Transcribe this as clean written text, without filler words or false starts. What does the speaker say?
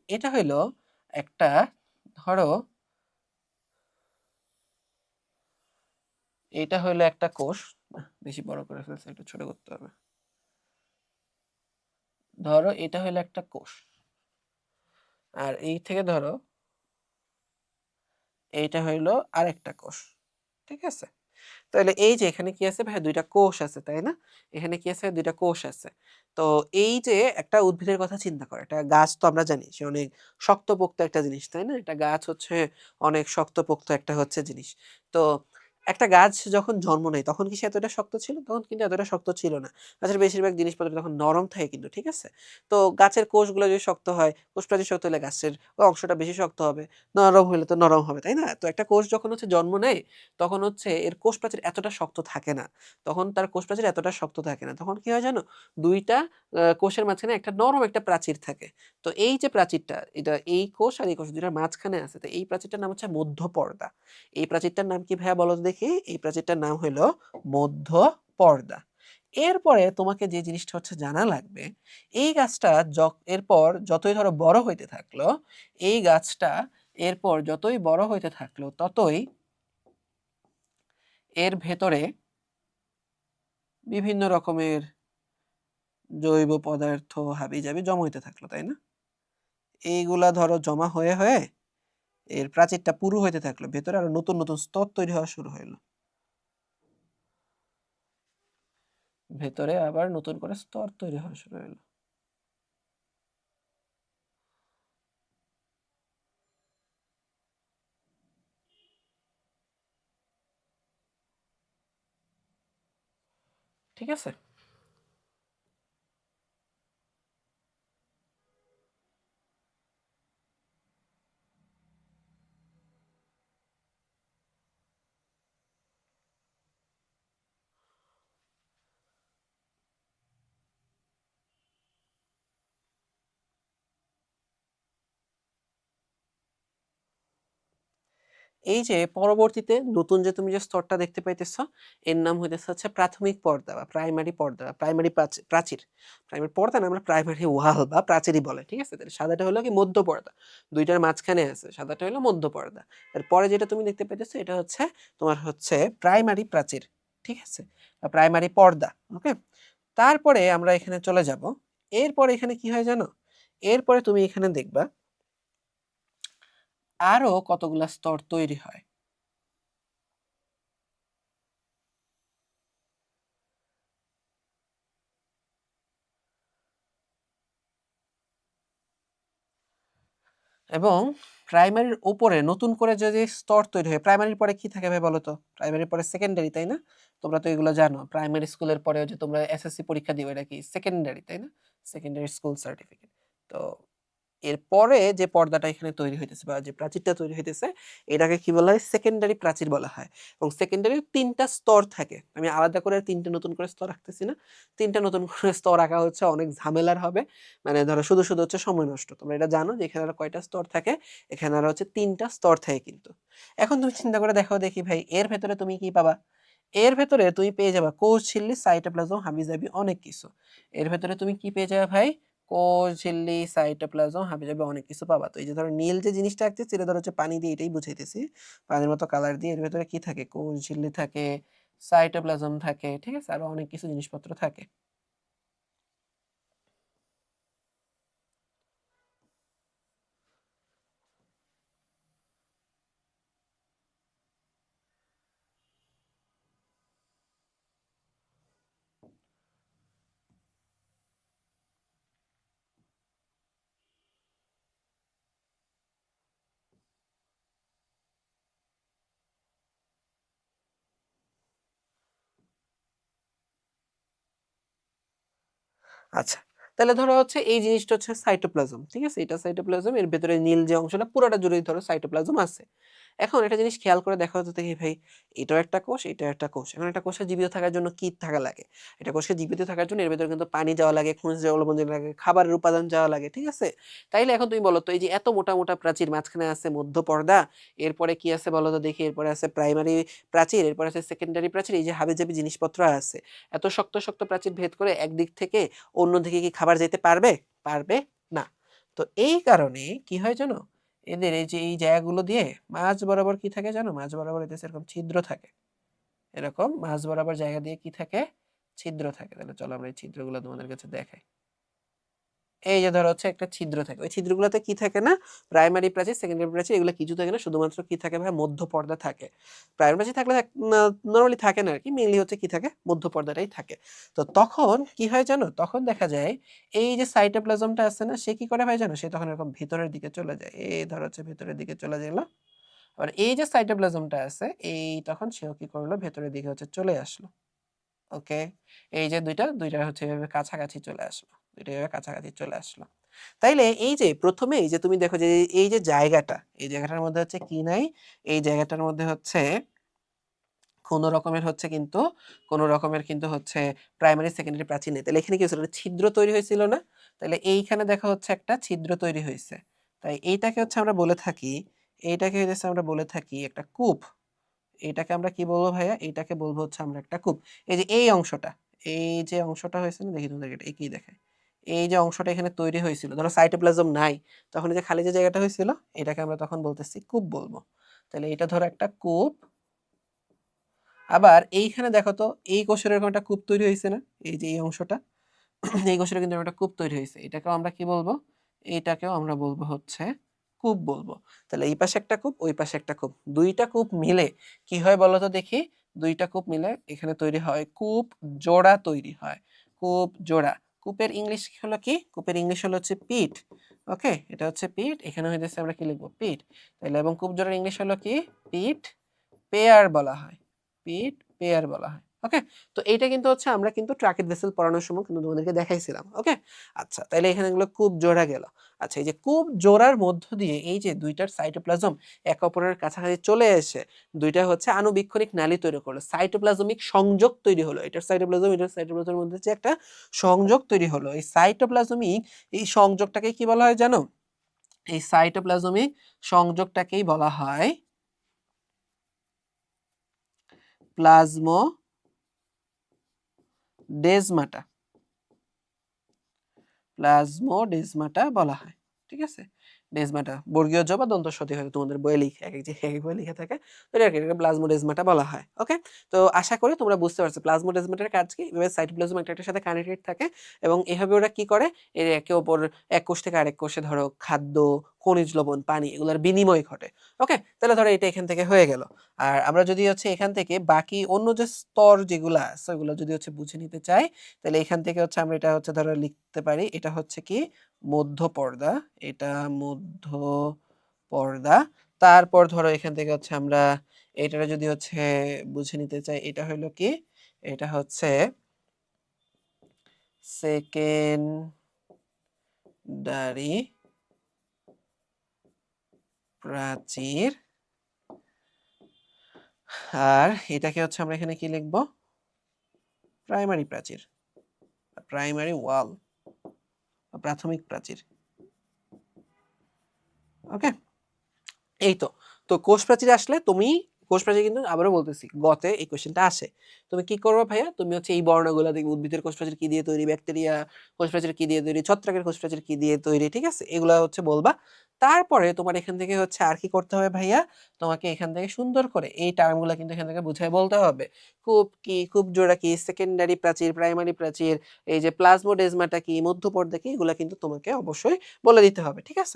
এটা হইলো একটা, ধরো এটা হইলো একটা কোষ, বেশি বড় করে ফেলছে, একটু ছোট করতে হবে। ধরো এটা হইলো একটা কোষ, আর এই থেকে ধরো এইটা হইলো আরেকটা কোষ, ঠিক আছে? তাহলে এই যে এখানে কি আছে ভাই, দুইটা কোষ আছে তাই না? এখানে কি আছে, দুইটা কোষ আছে। তো এই যে একটা উদ্ভিদের কথা চিন্তা করে, একটা গাছ তো আমরা জানি সে অনেক শক্তপোক্ত একটা জিনিস তাই না? একটা গাছ হচ্ছে অনেক শক্তপোক্ত একটা হচ্ছে জিনিস। তো একটা গাছ যখন জন্ম নেয় তখন কি সে এতটা শক্ত ছিল? তখন কিন্তু এতটা শক্ত ছিল না। গাছের বেশিরভাগ জিনিসপত্র তখন নরম থাকে কিন্তু, ঠিক আছে? তো গাছের কোষগুলো যদি শক্ত হয়, কোষ প্রাচীর শক্ত হলে গাছের ওই অংশটা বেশি শক্ত হবে, নরম হলে তো নরম হবে তাই না? তো একটা কোষ যখন হচ্ছে জন্ম নেয় তখন হচ্ছে এর কোষ প্রাচীর এতটা শক্ত থাকে না। তখন তার কোষ প্রাচীর এতটা শক্ত থাকে না। তখন কি হয় জানো? ২ টা কোষের মাঝখানে একটা নরম একটা প্রাচীর থাকে। তো এই যে প্রাচীরটা, এটা এই কোষ আর এই কোষ ২ টার মাঝখানে আছে। তো এই প্রাচীরটার নাম হচ্ছে মধ্যপর্দা। এই প্রাচীরটার নাম কি ভাইয়া বলো তো দেখি? এই প্রাচীরটার নাম হইলো মধ্যপর্দা। এরপরে তোমাকে যে জিনিসটা হচ্ছে জানা লাগবে, এই গাছটা এরপর যতই ধরো বড় হইতে থাকলো, এই গাছটা এরপর যতই বড় হইতে থাকলো ততই এর ভেতরে বিভিন্ন রকমের জৈব পদার্থ হাবিজাবি জমা হইতে থাকলো তাই না? এইগুলা ধরো জমা হয়ে হয়ে এর প্রাচীরটা পুরু হইতে থাকলো, ভেতরে আরো নতুন নতুন স্তর তৈরি হওয়া শুরু হইলো। ভেতরে আবার নতুন করে স্তর তৈরি হওয়া শুরু হইলো। ঠিক আছে? এই যে পরবর্তীতে নতুন যে তুমি যে স্তরটা দেখতে পাইতেছ, এর নাম হইতেছে হচ্ছে প্রাথমিক পর্দা বা প্রাইমারি পর্দা, প্রাইমারি প্রাচীর। প্রাইমারি পর্দা না, আমরা প্রাইমারি ওয়াল বা প্রাচীরই বলে, ঠিক আছে? তাহলে সাদাটা হলো কি মধ্য পর্দা, দুইটার মাঝখানে আছে, সাদাটা হলো মধ্য পর্দা। এরপরে যেটা তুমি দেখতে পাইতেছো এটা হচ্ছে তোমার হচ্ছে প্রাইমারি প্রাচীর, ঠিক আছে? বা প্রাইমারি পর্দা, ওকে? তারপরে আমরা এখানে চলে যাব। এরপরে এখানে কি হয় জানো? এরপরে তুমি এখানে দেখবা আরো কতগুলা স্তর তৈরি হয়। এবং প্রাইমারির উপরে নতুন করে যদি স্তর তৈরি হয়, প্রাইমারির পরে কি থাকে ভাই বলো তো? প্রাইমারির পরে সেকেন্ডারি তাই না? তোমরা তো এগুলো জানো। প্রাইমারি স্কুলের পরে যে তোমরা এসএসসি পরীক্ষা দিবে, এটা কি সেকেন্ডারি তাই না? Secondary school certificate. তো এরপরে যে পর্দাটা এখানে তৈরি হইতেছে বা যে প্রাচীরটা তৈরি হইতেছে, এটাকে কি বলা হয়? সেকেন্ডারি প্রাচীর বলা হয়। এবং সেকেন্ডারির ৩ টা স্তর থাকে। আমি আলাদা করে ৩ টে নতুন করে স্তর রাখতেছি না। ৩ টা নতুন করে স্তর রাখা হচ্ছে অনেক ঝামেলার হবে। মানে ধরো শুধু হচ্ছে সময় নষ্ট। তোমরা এটা জানো যে এখানে আরো কয়টা স্তর থাকে? এখানে আরো হচ্ছে ৩ টা স্তর থাকে কিন্তু। এখন তুমি চিন্তা করে দেখো দেখি ভাই, এর ভেতরে তুমি কি পাবা? এর ভেতরে তুমি পেয়ে যাবা কোষ ঝিল্লি, সাইটোপ্লাজম, হাবিজাবি অনেক কিছু। এর ভেতরে তুমি কি পেয়ে যাবে ভাই? কোষ ঝিল্লি, সাইটোপ্লাজম, হাবিজাবি অনেক কিছু পাবা। তো এই যে ধরো নীল যে জিনিসটা আঁকতেছি, এটা ধরো হচ্ছে পানি দিয়ে এটাই বুঝাইতেছি। পানির মতো কালার দিয়ে এর ভেতরে কি থাকে? কোষ ঝিল্লি থাকে, সাইটোপ্লাজম থাকে, ঠিক আছে? আরো অনেক কিছু জিনিসপত্র থাকে। আচ্ছা। তাহলে ধরো হচ্ছে এই জিনিসটা হচ্ছে সাইটোপ্লাজম। ঠিক আছে? এটা সাইটোপ্লাজম, এর ভেতরে নীল যে অংশটা পুরাটা জুড়েই ধরো সাইটোপ্লাজম আছে। এখন একটা জিনিস খেয়াল করে দেখো তো দেখি ভাই, এটাও একটা কোষ, এটাও একটা কোষ। এখন একটা কোষের জীবিত থাকার জন্য কি থাকা লাগে? একটা কোষকে জীবিত থাকার জন্য এর ভেতরে কিন্তু পানি যাওয়া লাগে, খনিজ লবণ যাওয়া লাগে, খাবারের উপাদান যাওয়া লাগে। ঠিক আছে? তাইলে এখন তুমি বলো তো এই যে এত মোটা, মোটা প্রাচীর, মাঝখানে আছে মধ্য পর্দা, এরপরে কি আছে বলো তো দেখি? এরপরে আছে প্রাইমারি প্রাচীর, এরপরে আছে সেকেন্ডারি প্রাচীর, এই যে হাবিজাবি জিনিসপত্র আছে। এত শক্ত, শক্ত প্রাচীর ভেদ করে একদিক থেকে অন্যদিকে কি খাবার যেতে পারবে? পারবে না। তো এই কারণে কি হয় জানো, এদের এই যে এই জায়গাগুলো দিয়ে মাঝ বরাবর কি থাকে জানো, মাঝ বরাবর এদের এরকম ছিদ্র থাকে, এরকম মাঝ বরাবর জায়গা দিয়ে কি থাকে, ছিদ্র থাকে। তাহলে চলো আমরা এই ছিদ্রগুলো তোমাদের কাছে দেখাই। এই যে ধরো হচ্ছে একটা ছিদ্র থাকে, ওই ছিদ্রগুলোতে কি থাকে না, প্রাইমারি প্রাচীর সেকেন্ডারি প্রাচীর এগুলো কিছু থাকে না, শুধুমাত্র কি থাকে ভাই, মধ্য পর্দা থাকে। প্রাইমারি প্রাচীর থাকলে নর্মালি থাকে না আর কি, মেইনলি হচ্ছে কি থাকে, মধ্য পর্দাটাই থাকে। তো তখন কি হয় জানো, তখন দেখা যায় এই যে সাইটোপ্লাজমটা আছে না, সে কি করে ভাই জানো, সে তখন এরকম ভিতরের দিকে চলে যায়, এই ধরো হচ্ছে ভিতরের দিকে চলে গেল। আর এই যে সাইটোপ্লাজমটা আছে, এই তখন সেও কি করলো, ভেতরের দিকে হচ্ছে চলে আসলো। ওকে, এই যে দুইটা দুইটা হচ্ছে এভাবে কাছাকাছি চলে আসলো, দুইটা এভাবে কাছাকাছি চলে আসলো। তাইলে এই যে প্রথমে এই যে তুমি দেখো যে এই যে জায়গাটা, এই জায়গাটার মধ্যে হচ্ছে কি নাই, এই জায়গাটার মধ্যে হচ্ছে কোনো রকমের হচ্ছে কিন্তু কোনো রকমের কিন্তু হচ্ছে প্রাইমারি সেকেন্ডারি প্রাচীর নেই। তাহলে এখানে কি হয়েছিল, একটা ছিদ্র তৈরি হয়েছিল না? তাহলে এইখানে দেখা হচ্ছে একটা ছিদ্র তৈরি হয়েছে। তাই এইটাকে হচ্ছে আমরা বলে থাকি, এইটাকে হচ্ছে আমরা বলে থাকি একটা কূপ। এটাকে আমরা কি বলবো ভাইয়া, এটাকে বলবো হচ্ছে আমরা একটা কূপ। এই যে এই অংশটা, এই যে অংশটা হয়েছে না, দেখি তোমাদের এটা একই দেখায়। এই যে অংশটা এখানে তৈরি হয়েছিল, ধরো সাইটোপ্লাজম নাই, তখন এই যে খালি যে জায়গাটা হয়েছিল, এটাকে আমরা তখন বলতেছি কূপ বলবো। তাহলে এটা ধরো একটা কূপ। আবার এইখানে দেখো তো, এই কোষের এরকম একটা কূপ তৈরি হয়েছে না, এই যে এই অংশটা, এই কোষের কিন্তু একটা কূপ তৈরি হয়েছে, এটাকেও আমরা কি বলবো, এইটাকেও আমরা বলবো হচ্ছে কূপ বলবো। তাহলে এই পাশে একটা কূপ, ওই পাশে একটা কূপ, দুইটা কূপ মিলে কি হয় বলো তো দেখি, দুইটা কূপ মিলে এখানে তৈরি হয় কূপ জোড়া তৈরি হয়, কূপ জোড়া। কূপের ইংলিশ হলো কি, কূপের ইংলিশ হলো হচ্ছে পিট। ওকে, এটা হচ্ছে পিট, এখানে হয়ে যাচ্ছে আমরা কি লিখবো, পিট। তাহলে এবং কূপ জোড়ার ইংলিশ হলো কি, পিট পেয়ার বলা হয়, পিট পেয়ার বলা হয়। ওকে, তো এইটা কিন্তু হচ্ছে আমরা কিন্তু ট্রাকেট ভেসেল পড়ানোর সময় কিন্তু তোমাদেরকে দেখাইছিলাম। ওকে, আচ্ছা, তাইলে এখানে এগুলো কূপ জোড়া গেল। আচ্ছা, এই যে কূপ জোড়ার মধ্য দিয়ে এই যে দুইটার সাইটোপ্লাজম এক অপরের কাছাকাছি চলে এসে দুইটা হচ্ছে আণুবীক্ষণিক নালী তৈরি করলো, সাইটোপ্লাজমিক সংযোগ তৈরি হলো, এটার সাইটোপ্লাজম এটার সাইটোপ্লাজমের মধ্যে যে একটা সংযোগ তৈরি হলো, এই সাইটোপ্লাজমিক এই সংযোগটাকে কি বলা হয় জানো, এই সাইটোপ্লাজমিক সংযোগটাকেই বলা হয় প্লাজমোডেজমাটা, প্লাজমোডেজমাটা বলা হয়। ঠিক আছে, ডেজমাটা বর্গীয় জ বা দন্ত সতী হয়, তোমাদের বইয়ে লিখে এক এক যে এক এক বইয়ে লিখে থাকে, তো এটাকে প্লাজমোডেজমাটা বলা হয়। ওকে, তো আশা করি তোমরা বুঝতে পারছো প্লাজমোডেজমাটার কাজ কি, এভাবে সাইটোপ্লাজম একটা একটার সাথে কানেক্টেড থাকে এবং এভাবে ওরা কি করে, এর একে অপর এক কোষ থেকে আরেক কোষে ধরো খাদ্য, খনিজ লবণ, পানি এগুলোর বিনিময় ঘটে। ওকে, তাহলে ধরো এটা এখান থেকে হয়ে গেল। আর আমরা যদি হচ্ছে এখান থেকে বাকি অন্য যে স্তর যেগুলো আছে ওগুলো যদি হচ্ছে বুঝে নিতে চাই, তাহলে এখান থেকে হচ্ছে আমরা এটা হচ্ছে ধরো লিখতে পারি, এটা হচ্ছে কি মধ্য পর্দা, এটা মধ্য পর্দা। তারপর ধরো এখান থেকে হচ্ছে আমরা এটা যদি হচ্ছে বুঝে নিতে চাই, এটা হলো কি, এটা হচ্ছে সেকেন্ডারি প্রাচীর। আর এটাকে হচ্ছে আমরা এখানে কি লিখবো, প্রাইমারি প্রাচীর, প্রাইমারি ওয়াল, প্রাথমিক প্রাচীর। ওকে, এই তো। তো কোষ প্রাচীর আসলে তুমি, কোষ প্রাচীর কিন্তু আবারও বলতেছি গতে এই কোশ্চেনটা আসে, তুমি কি করবে ভাইয়া, তুমি হচ্ছে এই বর্ণগুলো দেখবে, উদ্ভিদের কোষ প্রাচীর কি দিয়ে তৈরি, ব্যাকটেরিয়া কোষ প্রাচীর কি দিয়ে তৈরি, ছত্রাকের কোষ প্রাচীর কি দিয়ে তৈরি, ঠিক আছে, এগুলা হচ্ছে বলবা। তারপরে তোমার এখান থেকে হচ্ছে আর কি করতে হবে ভাইয়া, তোমাকে এখান থেকে সুন্দর করে এই টার্মগুলো কিন্তু এখান থেকে বুঝাই বলতে হবে, কূপ কি, কূপ জোড়া কি, সেকেন্ডারি প্রাচীর, প্রাইমারি প্রাচীর, এই যে প্লাজমোডেজমাটা কি, মধ্যপর্দা কি, এগুলা কিন্তু তোমাকে অবশ্যই বলে দিতে হবে। ঠিক আছে।